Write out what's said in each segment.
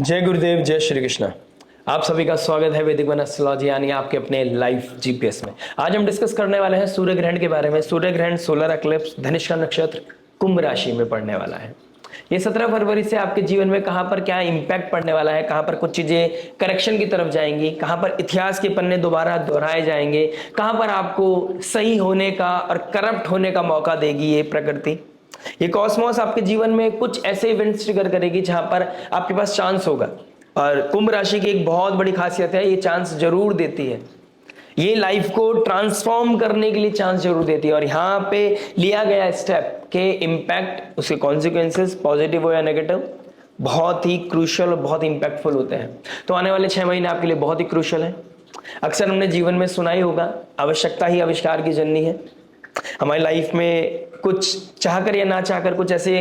जय गुरुदेव, जय श्री कृष्णा। आप सभी का स्वागत है वैदिक वन एस्ट्रोलॉजी यानी आपके अपने लाइफ जीपीएस में। आज हम डिस्कस करने वाले हैं सूर्य ग्रहण के बारे में। सूर्य ग्रहण सोलर एक्लिप्स धनिष्ठा नक्षत्र कुंभ राशि में पड़ने वाला है। ये 17 फरवरी से आपके जीवन में कहां पर क्या इंपैक्ट पड़ने वाला है, कहां पर कुछ चीजें करेक्शन की तरफ जाएंगी, कहां पर इतिहास के पन्ने दोबारा दोहराए जाएंगे, कहां पर आपको सही होने का और करप्ट होने का मौका देगी ये प्रकृति। ये कॉस्मोस आपके जीवन में कुछ ऐसे इवेंट्स ट्रिगर करेगी जहां पर आपके पास चांस होगा। और कुंभ राशि की एक बहुत बड़ी खासियत है, ये चांस जरूर देती है। ये लाइफ को ट्रांसफॉर्म करने के लिए चांस जरूर देती है। और यहाँ पे लिया गया स्टेप के इम्पैक्ट, उसके कॉन्सिक्वेंसेस पॉजिटिव हो या नेगेटिव, बहुत ही क्रूशियल और बहुत इंपैक्टफुल होते हैं। तो आने वाले 6 महीने आपके लिए बहुत ही क्रूशियल है। अक्सर हमने जीवन में सुना ही होगा, आवश्यकता ही आविष्कार की जननी है। हमारी लाइफ में कुछ चाहकर या ना चाहकर कुछ ऐसे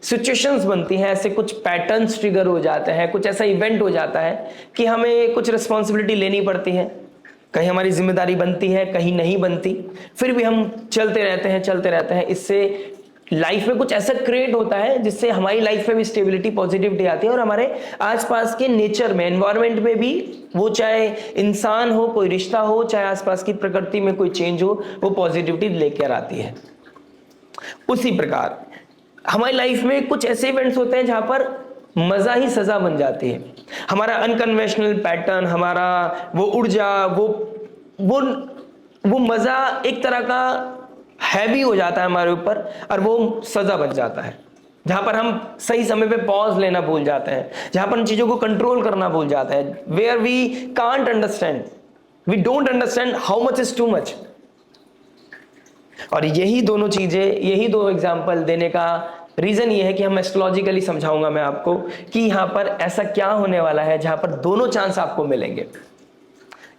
सिचुएशंस बनती हैं, ऐसे कुछ पैटर्न्स ट्रिगर हो जाते हैं, कुछ ऐसा इवेंट हो जाता है कि हमें कुछ रिस्पॉन्सिबिलिटी लेनी पड़ती है। कहीं हमारी जिम्मेदारी बनती है, कहीं नहीं बनती, फिर भी हम चलते रहते हैं। इससे लाइफ में कुछ ऐसा क्रिएट होता है जिससे हमारी लाइफ में भी स्टेबिलिटी, पॉजिटिविटी आती है और हमारे आसपास के नेचर में, एनवायरनमेंट में भी, वो चाहे इंसान हो, कोई रिश्ता हो, चाहे आसपास की प्रकृति में कोई चेंज हो, वो पॉजिटिविटी लेकर आती है। उसी प्रकार हमारी लाइफ में कुछ ऐसे इवेंट्स होते हैं जहां पर मजा ही सजा बन जाती है। हमारा अनकन्वेंशनल पैटर्न, हमारा वो ऊर्जा, वो मजा एक तरह का हैवी हो जाता है हमारे ऊपर और वो सजा बन जाता है। जहां पर हम सही समय पे पॉज लेना भूल जाते हैं, जहां पर इन चीजों को कंट्रोल करना भूल जाते हैं, where we can't understand, we don't understand how much is too much. और यही दोनों चीजें, यही दो एग्जाम्पल देने का रीजन ये है कि हम एस्ट्रोलॉजिकली समझाऊंगा मैं आपको कि यहां पर ऐसा क्या होने वाला है जहां पर दोनों चांस आपको मिलेंगे।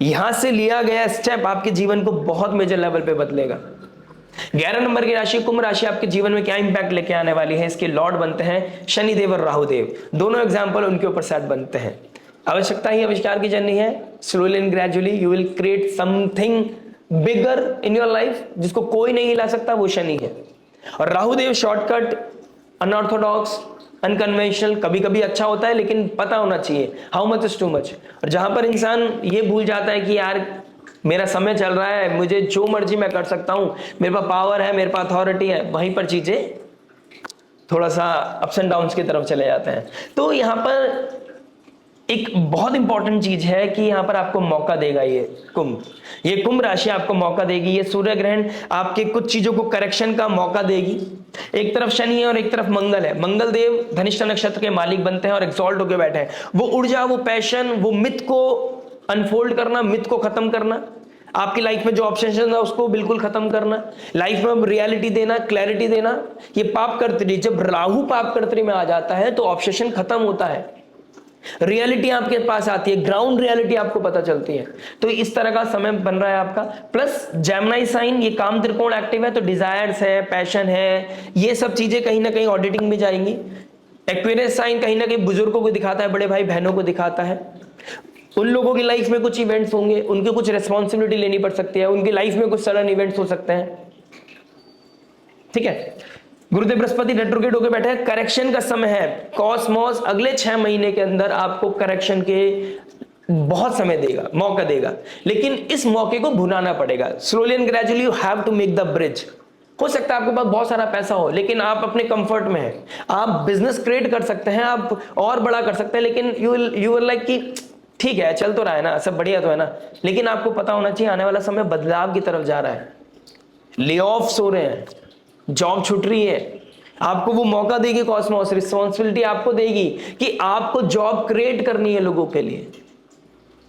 यहां से लिया गया स्टेप आपके जीवन को बहुत मेजर लेवल पे बदलेगा। 11 नंबर की राशि कुंभ राशि आपके जीवन में क्या इंपैक्ट लेके आने वाली है, इसके लॉर्ड बनते हैं शनिदेव और राहुदेव। दोनों एग्जाम्पल उनके ऊपर सेट बनते हैं। आवश्यकता ही आविष्कार की जननी है। Slowly and gradually you will create something bigger in your life, जिसको कोई नहीं हिला सकता, वो शनि है। और राहुदेव शॉर्टकट, अनऑर्थोडॉक्स, अनकन्वेंशनल, कभी कभी अच्छा होता है लेकिन पता होना चाहिए how much is too much. और जहां पर इंसान ये भूल जाता है कि यार मेरा समय चल रहा है, मुझे जो मर्जी मैं कर सकता हूं, मेरे पास पावर है, मेरे पास अथॉरिटी है, वहीं पर चीजें थोड़ा सा अप्स एंड डाउन्स की तरफ चले जाते हैं। तो यहां पर एक बहुत इंपॉर्टेंट चीज है कि यहां पर आपको मौका देगा ये कुंभ राशि आपको मौका देगी। ये सूर्य ग्रहण आपके कुछ चीजों को करेक्शन का मौका देगी। एक तरफ शनि है और एक तरफ मंगल है। मंगल देव धनिष्ठा नक्षत्र के मालिक बनते हैं और एक्सॉल्ट होकर बैठे हैं। वो ऊर्जा, वो पैशन, वो मिथ को अनफोल्ड करना, मिथ को खत्म करना, आपकी लाइफ में जो ऑब्सेशन है उसको बिल्कुल खत्म करना, लाइफ में रियलिटी देना, क्लैरिटी देना। ये पाप कर्तरी, जब राहु पाप कर्तरी में आ जाता है तो ऑब्सेशन खत्म होता है, रियलिटी आपके पास आती है, ग्राउंड रियलिटी आपको पता चलती है। तो इस तरह का समय बन रहा है आपका। प्लस जेमिनी साइन, ये काम त्रिकोण एक्टिव है तो डिजायर्स है, पैशन है, ये सब चीजें कहीं ना कहीं ऑडिटिंग में जाएंगी। एक्वेरियस साइन कहीं ना कहीं बुजुर्गों को दिखाता है, बड़े भाई बहनों को दिखाता है। उन लोगों की लाइफ में कुछ इवेंट्स होंगे, उनके कुछ रेस्पॉन्सिबिलिटी लेनी पड़ सकती है, उनकी लाइफ में कुछ सडन इवेंट्स हो सकते हैं। ठीक है, गुरुदेव बृहस्पति रेट्रोग्रेड होकर बैठे हैं, करेक्शन का समय है। कॉस्मोस अगले 6 महीने के अंदर आपको करेक्शन के बहुत समय देगा, मौका देगा, लेकिन इस मौके को भुनाना पड़ेगा। Slowly and gradually you have to make the bridge. हो सकता है आपके पास बहुत सारा पैसा हो लेकिन आप अपने कंफर्ट में हैं, आप बिजनेस क्रिएट कर सकते हैं, आप और बड़ा कर सकते हैं, लेकिन यू विल लाइक कि ठीक है चल तो रहा है ना, सब बढ़िया तो है ना, लेकिन आपको पता होना चाहिए आने वाला समय बदलाव की तरफ जा रहा है। ले ऑफ्स हो रहे हैं, जॉब छूट रही है, आपको वो मौका देगी कॉस्मोस, रिस्पॉन्सिबिलिटी आपको देगी कि आपको जॉब क्रिएट करनी है लोगों के लिए।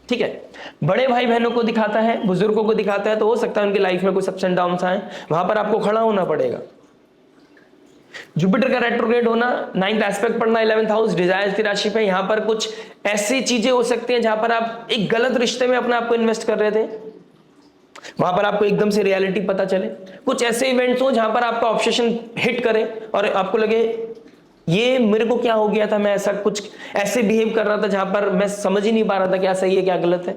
ठीक है, बड़े भाई बहनों को दिखाता है, बुजुर्गों को दिखाता है, तो हो सकता है उनकी लाइफ में कुछ अप्स एंड डाउन्स आए, वहां पर आपको खड़ा होना पड़ेगा। जुपिटर का रेट्रोग्रेड होना, 9th एस्पेक्ट पढ़ना 11th हाउस डिजायर्स की राशि पे, यहां पर कुछ ऐसी चीजें हो सकती हैं जहां पर आप एक गलत रिश्ते में अपने आप को इन्वेस्ट कर रहे थे, वहां पर आपको एकदम से रियलिटी पता चले। कुछ ऐसे इवेंट्स हो जहां पर आपका ऑब्सेशन हिट करे और आपको लगे ये मेरे को क्या हो गया था, मैं ऐसे बिहेव कर रहा था जहां पर मैं समझ ही नहीं पा रहा था क्या सही है क्या गलत है।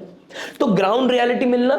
तो ग्राउंड रियलिटी मिलना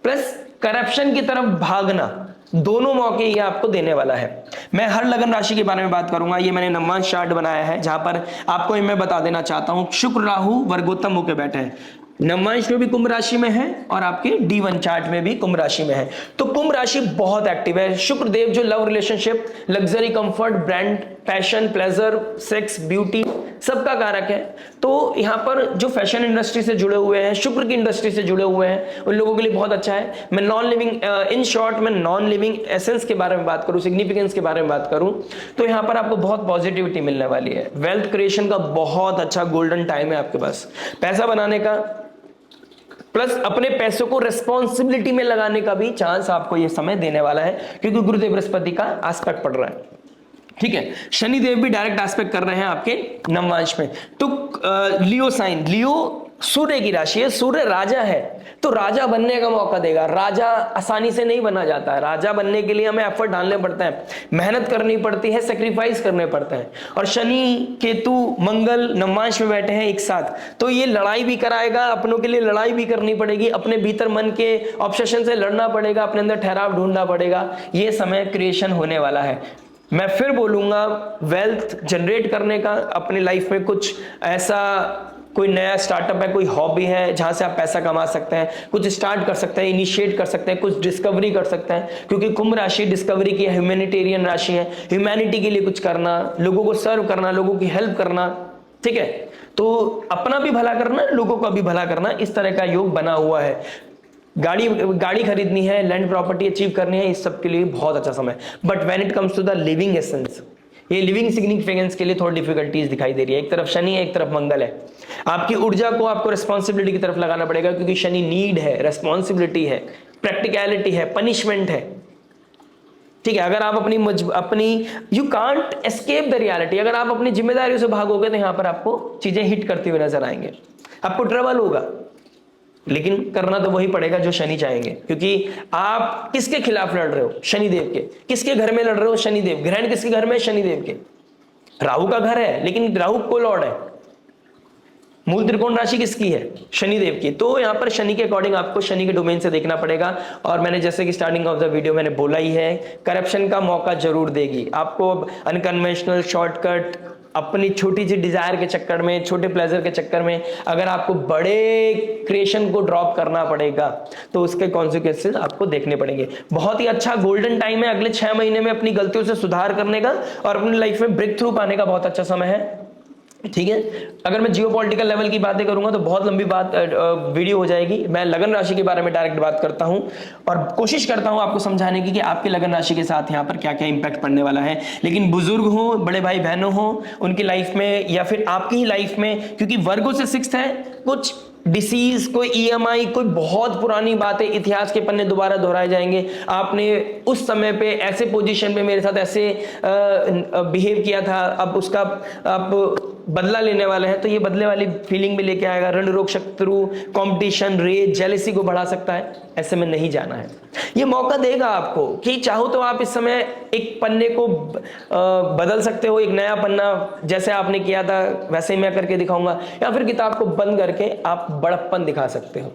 प्लस करप्शन की तरफ भागना, दोनों मौके ये आपको देने वाला है। मैं हर लगन राशि के बारे में बात करूंगा। ये मैंने नवमांश चार्ट बनाया है जहां पर आपको मैं बता देना चाहता हूं, शुक्र राहु वर्गोत्तम होकर बैठे हैं। नवमांश में भी कुंभ राशि में है और आपके D1 चार्ट में भी कुंभ राशि में है। तो कुंभ राशि बहुत एक्टिव है। शुक्र देव जो love, relationship, luxury, comfort, brand, passion, pleasure, sex, beauty सबका कारक है। तो यहां पर जो फैशन इंडस्ट्री से जुड़े हुए हैं, शुक्र की इंडस्ट्री से जुड़े हुए हैं, उन लोगों के लिए बहुत अच्छा है। मैं नॉन लिविंग, इन शॉर्ट मैं नॉन लिविंग एसेंस के बारे में बात करूं, सिग्निफिकेंस के बारे में बात करूं, तो यहां पर आपको बहुत पॉजिटिविटी मिलने वाली है। वेल्थ क्रिएशन का बहुत अच्छा गोल्डन टाइम है आपके पास, पैसा बनाने का, प्लस अपने पैसों को रेस्पॉन्सिबिलिटी में लगाने का भी चांस आपको यह समय देने वाला है, क्योंकि गुरुदेव बृहस्पति का एस्पेक्ट पड़ रहा है। ठीक है, शनिदेव भी डायरेक्ट एस्पेक्ट कर रहे हैं आपके नवमांश में। तो लियो साइन, लियो सूर्य की राशि है, सूर्य राजा है, तो राजा बनने का मौका देगा। राजा आसानी से नहीं बना जाता है, राजा बनने के लिए हमें एफर्ट डालने पड़ते हैं, मेहनत करनी पड़ती है, सेक्रीफाइस करने पड़ते हैं। और शनि, केतु, मंगल नवमांश में बैठे हैं एक साथ, तो ये लड़ाई भी कराएगा, अपनों के लिए लड़ाई भी करनी पड़ेगी, अपने भीतर मन के ऑब्सेशन से लड़ना पड़ेगा, अपने अंदर ठहराव ढूंढना पड़ेगा। ये समय क्रिएशन होने वाला है। मैं फिर बोलूंगा, वेल्थ जनरेट करने का, अपनी लाइफ में कुछ ऐसा कोई नया स्टार्टअप है, कोई हॉबी है जहां से आप पैसा कमा सकते हैं, कुछ स्टार्ट कर सकते हैं, इनिशिएट कर सकते हैं, कुछ डिस्कवरी कर सकते हैं, क्योंकि कुंभ राशि डिस्कवरी की ह्यूमैनिटेरियन राशि है। ह्यूमैनिटी के लिए कुछ करना, लोगों को सर्व करना, लोगों की हेल्प करना, ठीक है, तो अपना भी भला करना, लोगों का भी भला करना, इस तरह का योग बना हुआ है। गाड़ी खरीदनी है, लैंड प्रॉपर्टी अचीव करनी है, इस सब के लिए बहुत अच्छा समय। But when it comes to the living essence, ये लिविंग सिग्निफिकेंस के लिए थोड़ी डिफिकल्टीज दिखाई दे रही है। एक तरफ शनि है, एक तरफ मंगल है। आपकी ऊर्जा को आपको रिस्पॉन्सिबिलिटी की तरफ लगाना पड़ेगा, क्योंकि शनि नीड है, रिस्पॉन्सिबिलिटी है, प्रैक्टिकलिटी है, पनिशमेंट है। ठीक है, अगर आप अपनी you can't escape the reality, अगर आप अपनी जिम्मेदारियों से भागोगे तो यहां पर आपको चीजें हिट करती हुई नजर आएंगे, आपको ट्रबल होगा, लेकिन करना तो वही पड़ेगा जो शनि चाहेंगे। क्योंकि आप किसके खिलाफ लड़ रहे हो? शनिदेव के। किसके घर में लड़ रहे हो? शनिदेव। ग्रहण किसके घर में? शनिदेव के। राहु का घर है, लेकिन राहु को लॉर्ड है। मूल त्रिकोण राशि किसकी है? शनिदेव की। तो यहां पर शनि के अकॉर्डिंग आपको शनि के डोमेन से देखना पड़ेगा। और मैंने जैसे कि स्टार्टिंग ऑफ द वीडियो मैंने बोला ही है, करप्शन का मौका जरूर देगी आपको। अनकन्वेंशनल शॉर्टकट, अपनी छोटी सी डिजायर के चक्कर में, छोटे प्लेजर के चक्कर में अगर आपको बड़े क्रिएशन को ड्रॉप करना पड़ेगा तो उसके कॉन्सिक्वेंसेस आपको देखने पड़ेंगे। बहुत ही अच्छा गोल्डन टाइम है अगले 6 महीने में अपनी गलतियों से सुधार करने का और अपनी लाइफ में ब्रेक थ्रू पाने का बहुत अच्छा समय है। ठीक है, अगर मैं जियोपॉलिटिकल लेवल की बातें करूंगा तो बहुत लंबी वीडियो हो जाएगी। मैं लगन राशि के बारे में डायरेक्ट बात करता हूं और कोशिश करता हूं आपको समझाने की कि आपके लगन राशि के साथ यहां पर क्या क्या इंपैक्ट पड़ने वाला है। लेकिन बुजुर्ग हो, बड़े भाई बहनों हो, उनकी लाइफ में या फिर आपकी ही लाइफ में, क्योंकि वर्गों से 6 है, कुछ डिसीज, कोई EMI, कोई बहुत पुरानी बातें, इतिहास के पन्ने दोबारा दोहराए जाएंगे। आपने उस समय पे ऐसे पोजीशन पे मेरे साथ ऐसे बिहेव किया था, अब उसका आप बदला लेने वाले हैं, तो ये बदले वाली फीलिंग भी लेके आएगा। रण रोग, शत्रु, कंपटीशन, रेज, जेलेसी को बढ़ा सकता है। ऐसे में नहीं जाना है। ये मौका देगा आपको कि चाहो तो आप इस समय एक पन्ने को बदल सकते हो, एक नया पन्ना जैसे आपने किया था वैसे ही मैं करके दिखाऊंगा, या फिर किताब को बंद करके आप बड़प्पन दिखा सकते हो,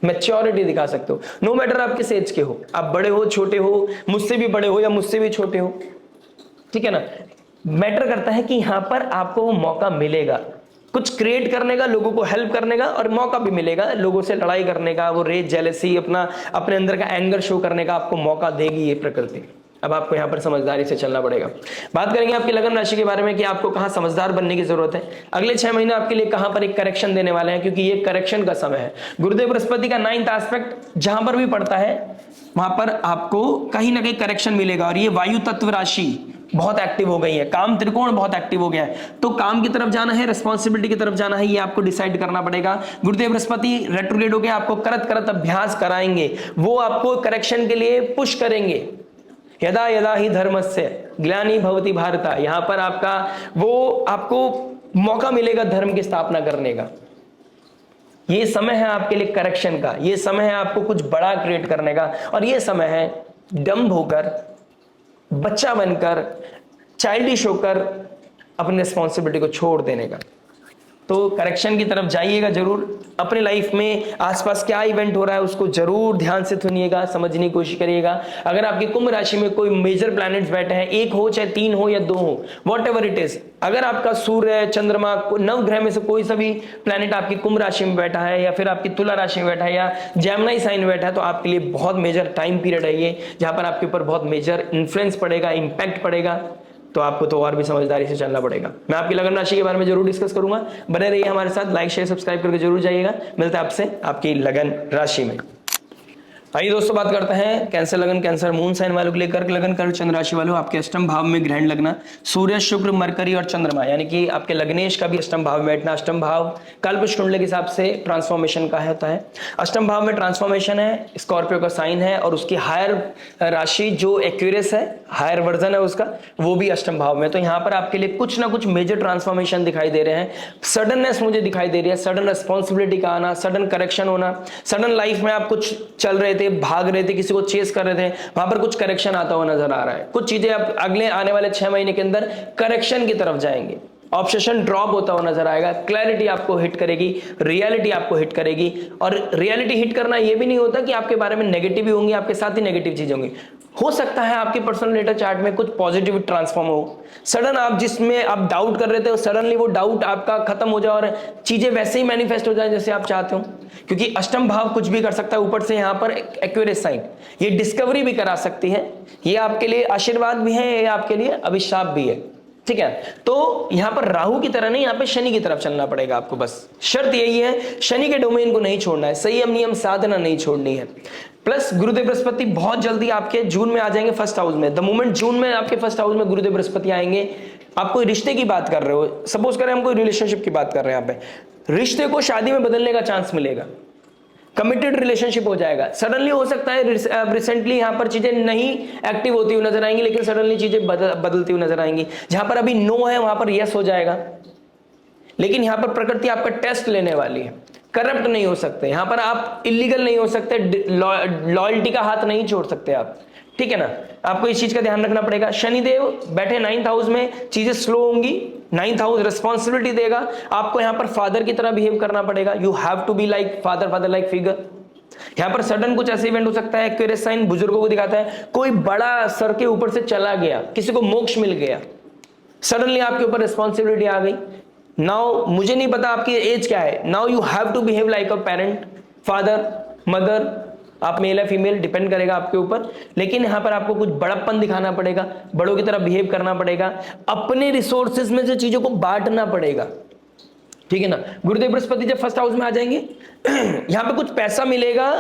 मैच्योरिटी दिखा सकते हो। नो मैटर आप किस एज के हो, आप बड़े हो, छोटे हो, मुझसे भी बड़े हो या मुझसे भी छोटे हो, ठीक है ना। मैटर करता है कि यहां पर आपको वो मौका मिलेगा कुछ क्रिएट करने का, लोगों को हेल्प करने का, और मौका भी मिलेगा लोगों से लड़ाई करने का, वो रेज, जेलेसी, अपने अंदर का एंगर शो करने का आपको मौका देगी ये प्रकृति। अब आपको यहां पर समझदारी से चलना पड़ेगा। बात करेंगे आपकी लगन राशि के बारे में कि आपको कहां समझदार बनने की जरूरत है। अगले 6 महीने आपके लिए कहां पर एक करेक्शन देने वाले हैं, क्योंकि ये करेक्शन का समय है। गुरुदेव बृहस्पति का 9th एस्पेक्ट जहां पर भी पड़ता है वहां पर आपको कहीं ना कहीं करेक्शन मिलेगा। और ये वायु तत्व राशि बहुत एक्टिव हो गई है, काम त्रिकोण बहुत एक्टिव हो गया है, तो काम की तरफ जाना है, रिस्पॉन्सिबिलिटी की तरफ जाना है, ये आपको डिसाइड करना पड़ेगा। गुरुदेव बृहस्पति रेट्रोग्रेड होकर आपको करत करत अभ्यास कराएंगे, वो आपको करेक्शन के लिए पुश करेंगे। यदा यदा ही धर्मस्य ग्लानि भवति भारत, यहां पर आपको मौका मिलेगा धर्म की स्थापना करने का। ये समय है आपके लिए करेक्शन का, ये समय है आपको कुछ बड़ा क्रिएट करने का, और ये समय है डम्ब होकर, बच्चा बनकर, चाइल्डिश होकर अपनी रिस्पॉन्सिबिलिटी को छोड़ देने का। तो करेक्शन की तरफ जाइएगा जरूर। अपने लाइफ में आसपास क्या इवेंट हो रहा है उसको जरूर ध्यान से सुनिएगा, समझने की कोशिश करिएगा। अगर आपकी कुंभ राशि में कोई मेजर प्लैनेट्स बैठे हैं, एक हो चाहे 3 हो या 2 हो, वॉट एवर इट इज, अगर आपका सूर्य, चंद्रमा, नवग्रह में से कोई सा भी प्लैनेट आपकी कुंभ राशि में बैठा है या फिर आपकी तुला राशि में बैठा है या जेमिनी साइन में बैठा है, तो आपके लिए बहुत मेजर टाइम पीरियड है ये, जहां पर आपके ऊपर बहुत मेजर इन्फ्लुएंस पड़ेगा, इंपैक्ट पड़ेगा। तो आपको तो और भी समझदारी से चलना पड़ेगा। मैं आपकी लगन राशि के बारे में जरूर डिस्कस करूंगा, बने रहिए हमारे साथ, लाइक शेयर सब्सक्राइब करके जरूर जाइएगा। मिलता है आपसे आपकी लगन राशि में। आइए दोस्तों बात करते हैं कैंसर लगन, कैंसर मून साइन वालों के लिए। कर्क लगन, कर्क चंद्र राशि वालों, आपके अष्टम भाव में ग्रहण लगना, सूर्य, शुक्र, मरकरी और चंद्रमा, यानी कि आपके लग्नेश का भी अष्टम भाव में बैठना। अष्टम भाव कल्प कुंडली के हिसाब से ट्रांसफॉर्मेशन का होता है। अष्टम भाव में ट्रांसफॉर्मेशन है, स्कॉर्पियो का साइन है और उसकी हायर राशि जो एक्यूरेस है, हायर वर्जन है उसका, वो भी अष्टम भाव में। तो यहाँ पर आपके लिए कुछ ना कुछ मेजर ट्रांसफॉर्मेशन दिखाई दे रहे हैं। सडननेस मुझे दिखाई दे रही है, सडन रिस्पॉन्सिबिलिटी का आना, सडन करेक्शन होना, सडन लाइफ में आप कुछ चल रहे थे, भाग रहे थे, किसी को चेस कर रहे थे, वहां पर कुछ करेक्शन आता हुआ नजर आ रहा है। कुछ चीजें अब अगले आने वाले 6 महीने के अंदर करेक्शन की तरफ जाएंगे, ऑब्सेशन ड्रॉप होता हुआ नजर आएगा, क्लैरिटी आपको हिट करेगी, रियलिटी आपको हिट करेगी। और रियलिटी हिट करना यह भी नहीं होता कि आपके बारे में नेगेटिव ही होंगी, आपके साथ ही नेगेटिव चीजें होंगी। हो सकता है आपके पर्सनल डेटा चार्ट में कुछ पॉजिटिव ट्रांसफॉर्म हो, सडन आप जिसमें आप डाउट कर रहे थे सडनली वो डाउट आपका खत्म हो जाए और चीजें वैसे ही मैनिफेस्ट हो जाए जैसे आप चाहते हो। क्योंकि अष्टम भाव कुछ भी कर सकता है, ऊपर से यहां पर एक्यूरेस साइन, ये डिस्कवरी भी करा सकती है, ये आपके लिए आशीर्वाद भी है, ये आपके लिए अभिशाप भी है। ठीक है, तो यहां पर राहु की तरह नहीं, यहां पे शनि की तरफ चलना पड़ेगा आपको। बस शर्त यही है, शनि के डोमेन को नहीं छोड़ना है, संयम नियम साधना नहीं छोड़नी है। प्लस गुरुदेव बृहस्पति बहुत जल्दी आपके जून में आ जाएंगे फर्स्ट हाउस में। द मोमेंट जून में आपके फर्स्ट हाउस में गुरुदेव बृहस्पति आएंगे, आप कोई रिश्ते की बात कर रहे हो, सपोज करें हम कोई रिलेशनशिप की बात कर रहे हैं, यहाँ पे रिश्ते को शादी में बदलने का चांस मिलेगा, कमिटेड रिलेशनशिप हो जाएगा। सडनली हो सकता है रिसेंटली यहां पर चीजें नहीं एक्टिव होती हुई नजर आएंगी, लेकिन सडनली चीजें बदलती हुई नजर आएंगी। जहां पर अभी नो है वहां पर यस हो जाएगा। लेकिन यहां पर प्रकृति आपका टेस्ट लेने वाली है, करप्ट नहीं हो सकते यहां पर, आप इलीगल नहीं हो सकते, लॉयल्टी का हाथ नहीं छोड़ सकते आप। ठीक है ना, आपको इस चीज का ध्यान रखना पड़ेगा। शनिदेव बैठे 9th हाउस में, चीजें स्लो होंगी, 9th हाउस रिस्पॉन्सिबिलिटी देगा आपको, यहां पर फादर की तरह बिहेव करना पड़ेगा। You have to be like father, father like figure. यहां पर सडन कुछ ऐसे इवेंट हो सकता है, एक्यूरेस साइन बुजुर्गों को दिखाता है, कोई बड़ा सर के ऊपर से चला गया, किसी को मोक्ष मिल गया, सडनली आपके ऊपर रिस्पॉन्सिबिलिटी आ गई। नाउ मुझे नहीं पता आपकी एज क्या है, now you have to behave like a parent, father, mother, आप मेल है फीमेल डिपेंड करेगा आपके ऊपर, लेकिन यहां पर आपको कुछ बड़प्पन दिखाना पड़ेगा, बड़ों की तरह बिहेव करना पड़ेगा, अपने रिसोर्सेज में से चीजों को बांटना पड़ेगा। ठीक है ना, गुरुदेव बृहस्पति जब फर्स्ट हाउस में आ जाएंगे यहां पे कुछ पैसा मिलेगा,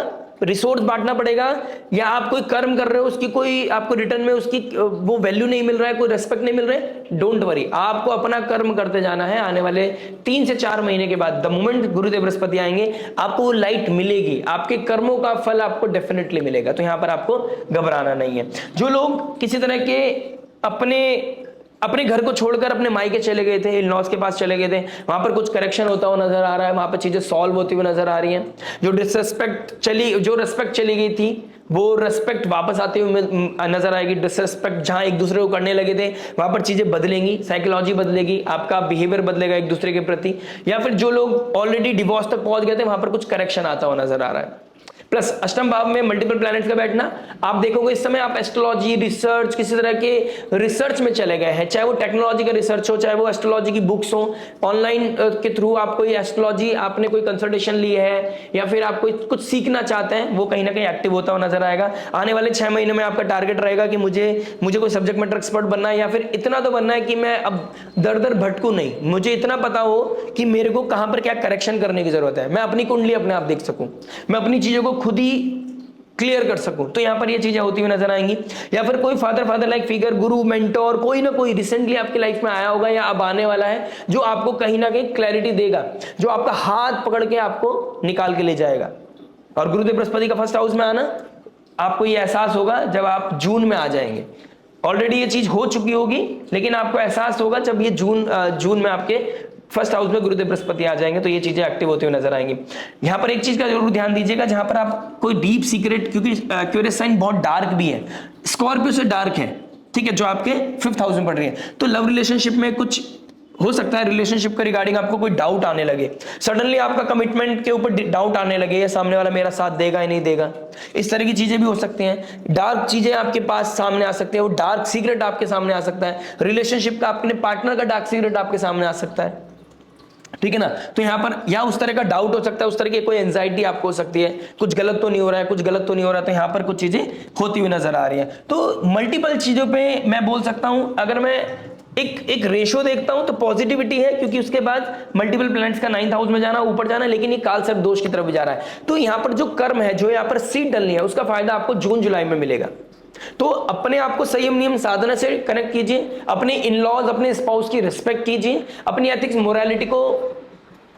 रिसोर्स बांटना पड़ेगा, या आप कोई कर्म कर रहे हो उसकी कोई आपको रिटर्न में उसकी वो वैल्यू नहीं मिल रहा है, कोई रेस्पेक्ट नहीं मिल रहा है, डोंट वरी, आपको अपना कर्म करते जाना है। आने वाले 3 से 4 महीने के बाद द मोमेंट गुरुदेव बृहस्पति आएंगे आपको वो लाइट मिलेगी, आपके कर्मों का फल आपको डेफिनेटली मिलेगा। तो यहां पर आपको घबराना नहीं है। जो लोग किसी तरह के अपने घर को छोड़कर अपने मायके चले गए थे, इन-लॉज के पास चले गए थे, वहां पर कुछ करेक्शन होता हुआ नजर आ रहा है, वहां पर चीजें सॉल्व होती हुई नजर आ रही हैं। जो रेस्पेक्ट चली गई थी वो रेस्पेक्ट वापस आते हुए नजर आएगी। डिसरेस्पेक्ट जहां एक दूसरे को करने लगे थे वहां पर चीजें बदलेंगी, साइकोलॉजी बदलेगी, आपका बिहेवियर बदलेगा एक दूसरे के प्रति। या फिर जो लोग ऑलरेडी डिवोर्स तक पहुंच गए थे वहां पर कुछ करेक्शन आता हुआ नजर आ रहा है। प्लस अष्टम भाव में मल्टीपल प्लैनेट्स का बैठना, आप देखोगे इस समय आप एस्ट्रोलॉजी रिसर्च, किसी तरह के रिसर्च में चले गए हैं, चाहे वो टेक्नोलॉजी का रिसर्च हो, चाहे वो एस्ट्रोलॉजी की बुक्स हो, ऑनलाइन के थ्रू आप कोई एस्ट्रोलॉजी आपने कोई कंसल्टेशन ली है, या फिर आप कोई कुछ सीखना चाहते हैं, वो कहीं ना कहीं एक्टिव होता हुआ नजर आएगा। आने वाले 6 महीने में आपका टारगेट रहेगा कि मुझे कोई सब्जेक्ट मैटर एक्सपर्ट बनना है, या फिर इतना तो बनना है कि मैं अब दर दर भटकू नहीं, मुझे इतना पता हो कि मेरे को कहां पर क्या करेक्शन करने की जरूरत है, मैं अपनी कुंडली अपने आप देख सकूं, मैं अपनी चीजों को खुद ही क्लियर कर सकूं। तो यहां पर ये चीजें होती हुई नजर आएंगी। या फिर कोई फादर लाइक फिगर, गुरु, मेंटोर, कोई ना कोई रिसेंटली आपकी लाइफ में आया होगा या अब आने वाला है, जो आपको कहीं ना कहीं क्लैरिटी देगा, जो आपका हाथ पकड़ के आपको निकाल के ले जाएगा। और गुरुदेव बृहस्पति का फर्स्ट हाउस में आना, आपको ये एहसास होगा जब आप जून में आ जाएंगे। ऑलरेडी ये चीज हो चुकी होगी, लेकिन आपको एहसास होगा जब ये जून में आपके फर्स्ट हाउस में गुरुदेव बृहस्पति आ जाएंगे, तो ये चीजें एक्टिव होती हुई नजर आएंगी। यहां पर एक चीज का जरूर ध्यान दीजिएगा, जहां पर आप कोई डीप सीक्रेट, क्योंकि एक्यूरेस साइन बहुत डार्क भी है, स्कॉर्पियो से डार्क है, ठीक है, जो आपके 5th हाउस में पड़ रही है, तो लव रिलेशनशिप में कुछ हो सकता है रिलेशनशिप के रिगार्डिंग आपको कोई डाउट आने लगे, सडनली आपका कमिटमेंट के ऊपर डाउट आने लगे, या सामने वाला मेरा साथ देगा या नहीं देगा, इस तरह की चीजें भी हो सकती हैं। डार्क चीजें आपके पास सामने आ सकती है, वो डार्क सीक्रेट आपके सामने आ सकता है, रिलेशनशिप का अपने पार्टनर का डार्क सीक्रेट आपके सामने आ सकता है, ठीक है ना। तो यहां पर या उस तरह का डाउट हो सकता है, उस तरह की कोई एंजाइटी आपको हो सकती है, कुछ गलत तो नहीं हो रहा है, कुछ गलत तो नहीं हो रहा है, तो यहां पर कुछ चीजें होती हुई नजर आ रही है। तो मल्टीपल चीजों पे मैं बोल सकता हूं, अगर मैं एक रेशो देखता हूं तो पॉजिटिविटी है, क्योंकि उसके बाद मल्टीपल प्लैनेट्स का 9th हाउस में जाना, ऊपर जाना, लेकिन ये काल सर्प दोष की तरफ भी जा रहा है। तो यहां पर जो कर्म है, जो यहां पर सीड डलनी है, उसका फायदा आपको जून जुलाई में मिलेगा। तो अपने आप को संयम नियम साधना से कनेक्ट कीजिए, अपने इन लॉज, अपने स्पाउस की रिस्पेक्ट कीजिए, अपनी एथिक्स मोरालिटी को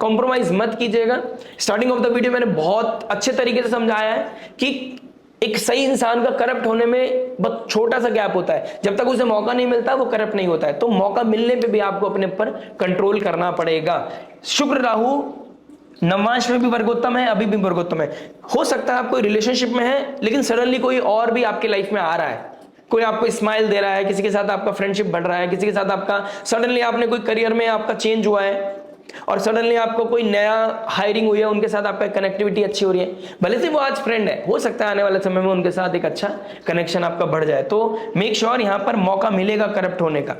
कॉम्प्रोमाइज मत कीजिएगा। स्टार्टिंग ऑफ द वीडियो मैंने बहुत अच्छे तरीके से समझाया है कि एक सही इंसान का करप्ट होने में बहुत छोटा सा गैप होता है, जब तक उसे मौका नहीं मिलता वो करप्ट नहीं होता है। तो मौका मिलने पे भी आपको अपने ऊपर कंट्रोल करना पड़ेगा। शुक्र राहु नवमांश में भी वर्गोत्तम है, अभी भी वर्गोत्तम है। हो सकता है आप कोई रिलेशनशिप में है, लेकिन सडनली कोई और भी आपके लाइफ में आ रहा है, कोई आपको स्माइल दे रहा है, किसी के साथ आपका फ्रेंडशिप बढ़ रहा है, किसी के साथ आपका सडनली आपने कोई करियर में आपका चेंज हुआ है, और सडनली आपको कोई नया हायरिंग हुई है, उनके साथ आपका कनेक्टिविटी अच्छी हो रही है, भले से वो आज फ्रेंड है, हो सकता है आने वाले समय में उनके साथ एक अच्छा कनेक्शन आपका बढ़ जाए। तो मेक श्योर यहां पर मौका मिलेगा करप्ट होने का,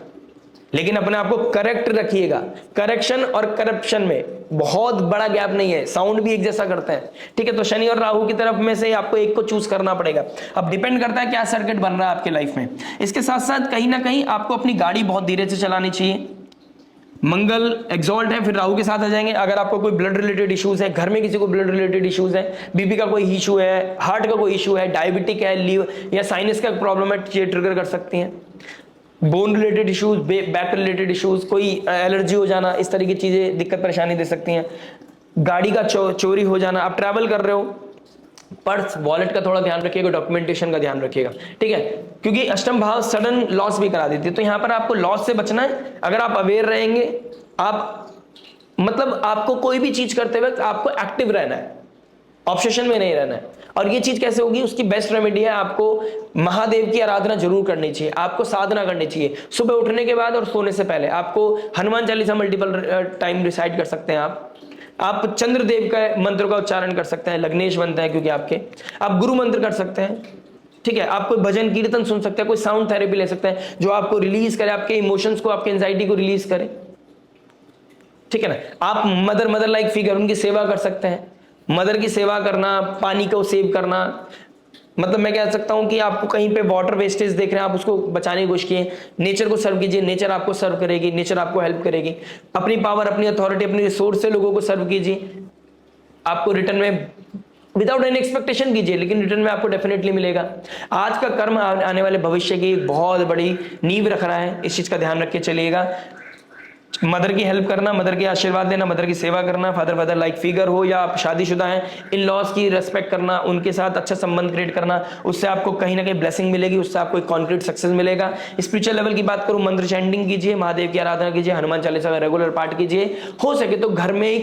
लेकिन अपने आप को करेक्ट रखिएगा। करेक्शन और करप्शन में बहुत बड़ा गैप नहीं है, साउंड भी एक जैसा करते हैं, ठीक है। तो शनि और राहु की तरफ में से आपको एक को चूज करना पड़ेगा। अब डिपेंड करता है क्या सर्किट बन रहा है आपके लाइफ में। इसके साथ साथ कहीं ना कहीं आपको अपनी गाड़ी बहुत धीरे से चलानी चाहिए। मंगल एग्जॉल्ट है, फिर राहु के साथ आ जाएंगे। अगर आपको कोई ब्लड रिलेटेड इश्यूज है, घर में किसी को ब्लड रिलेटेड इश्यूज है, बीपी का कोई इशू है, हार्ट का कोई इशू है, डायबिटिक है, लीवर या साइनस का प्रॉब्लम है, ये ट्रिगर कर सकती हैं। Bone related issues, back related issues, कोई एलर्जी हो जाना, इस तरह की चीजें दिक्कत परेशानी दे सकती हैं। गाड़ी का चोरी हो जाना, आप ट्रैवल कर रहे हो, पर्स वॉलेट का थोड़ा ध्यान रखिएगा, डॉक्यूमेंटेशन का ध्यान रखिएगा, ठीक है, क्योंकि अष्टम भाव सडन लॉस भी करा देती है। तो यहां पर आपको लॉस से बचना है। अगर आप अवेयर रहेंगे, आप मतलब आपको कोई भी चीज करते वक्त आपको एक्टिव रहना है, ऑब्सेशन में नहीं रहना है। और ये चीज कैसे होगी, उसकी बेस्ट रेमेडी है, आपको महादेव की आराधना जरूर करनी चाहिए, आपको साधना करनी चाहिए। सुबह उठने के बाद और सोने से पहले आपको Hanuman Chalisa multiple time recite कर सकते हैं। आप चंद्रदेव का मंत्र का उच्चारण कर सकते हैं, लग्नेश बनते हैं क्योंकि आपके, आप गुरु मंत्र कर सकते हैं, ठीक है। आप कोई भजन कीर्तन सुन सकते हैं, कोई साउंड थेरेपी ले सकते हैं जो आपको रिलीज करे, आपके इमोशंस को, आपके एंजाइटी को रिलीज करे, ठीक है ना। आप मदर लाइक फिगर, उनकी सेवा कर सकते हैं। मदर की सेवा करना, पानी को सेव करना, मतलब मैं कह सकता हूं कि आपको कहीं पे वाटर वेस्टेज देख रहे हैं, आप उसको बचाने की कोशिश कीजिए। नेचर को सर्व कीजिए, नेचर आपको सर्व करेगी, नेचर आपको हेल्प करेगी। अपनी पावर, अपनी अथॉरिटी, अपनी रिसोर्स से लोगों को सर्व कीजिए, आपको रिटर्न में विदाउट एनी एक्सपेक्टेशन कीजिए, लेकिन रिटर्न में आपको डेफिनेटली मिलेगा। आज का कर्म आने वाले भविष्य की बहुत बड़ी नींव रख रहा है, इस चीज का ध्यान रख के चलिएगा। मदर की हेल्प करना, मदर के आशीर्वाद देना, मदर की सेवा करना, फादर लाइक फिगर हो या आप शादीशुदा हैं, इन लॉज की रेस्पेक्ट करना, उनके साथ अच्छा संबंध क्रिएट करना, उससे आपको कहीं ना कहीं ब्लेसिंग मिलेगी, उससे आपको एक कॉन्क्रीट सक्सेस मिलेगा। स्पिरिचुअल लेवल की बात करूं, मंत्र चैंटिंग कीजिए, महादेव की आराधना कीजिए, हनुमान चालीसा का रेगुलर पाठ कीजिए। हो सके तो घर में ही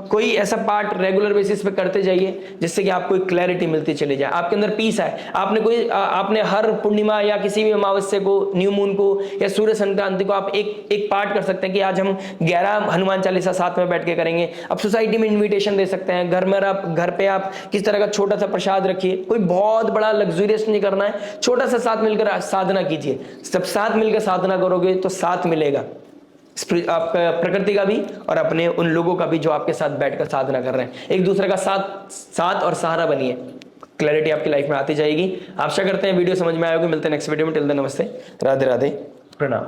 कोई ऐसा पाठ रेगुलर बेसिस पे करते जाइए जिससे कि आपको एक क्लैरिटी मिलती चली जाए, आपके अंदर पीस है। आपने हर पूर्णिमा या किसी भी अमावस्या को, न्यू मून को या सूर्य संक्रांति को आप एक पाठ कर सकते हैं कि आज हम 11 हनुमान चालीसा साथ में बैठ के करेंगे। अब सोसाइटी में इनविटेशन दे सकते हैं, घर पे आप किस तरह का छोटा सा प्रसाद रखिए, कोई बहुत बड़ा लग्जरियस नहीं करना है, छोटा सा साथ मिलकर साधना कीजिए। सब साथ मिलकर साधना करोगे तो साथ मिलेगा, आपका प्रकृति का भी और अपने उन लोगों का भी जो आपके साथ बैठकर साधना कर रहे हैं। एक दूसरे का साथ और सहारा बनिए, क्लैरिटी आपकी लाइफ में आती जाएगी। आशा करते हैं वीडियो समझ में आएगी। मिलते हैं नेक्स्ट वीडियो में। टिल देन नमस्ते, राधे राधे, प्रणाम।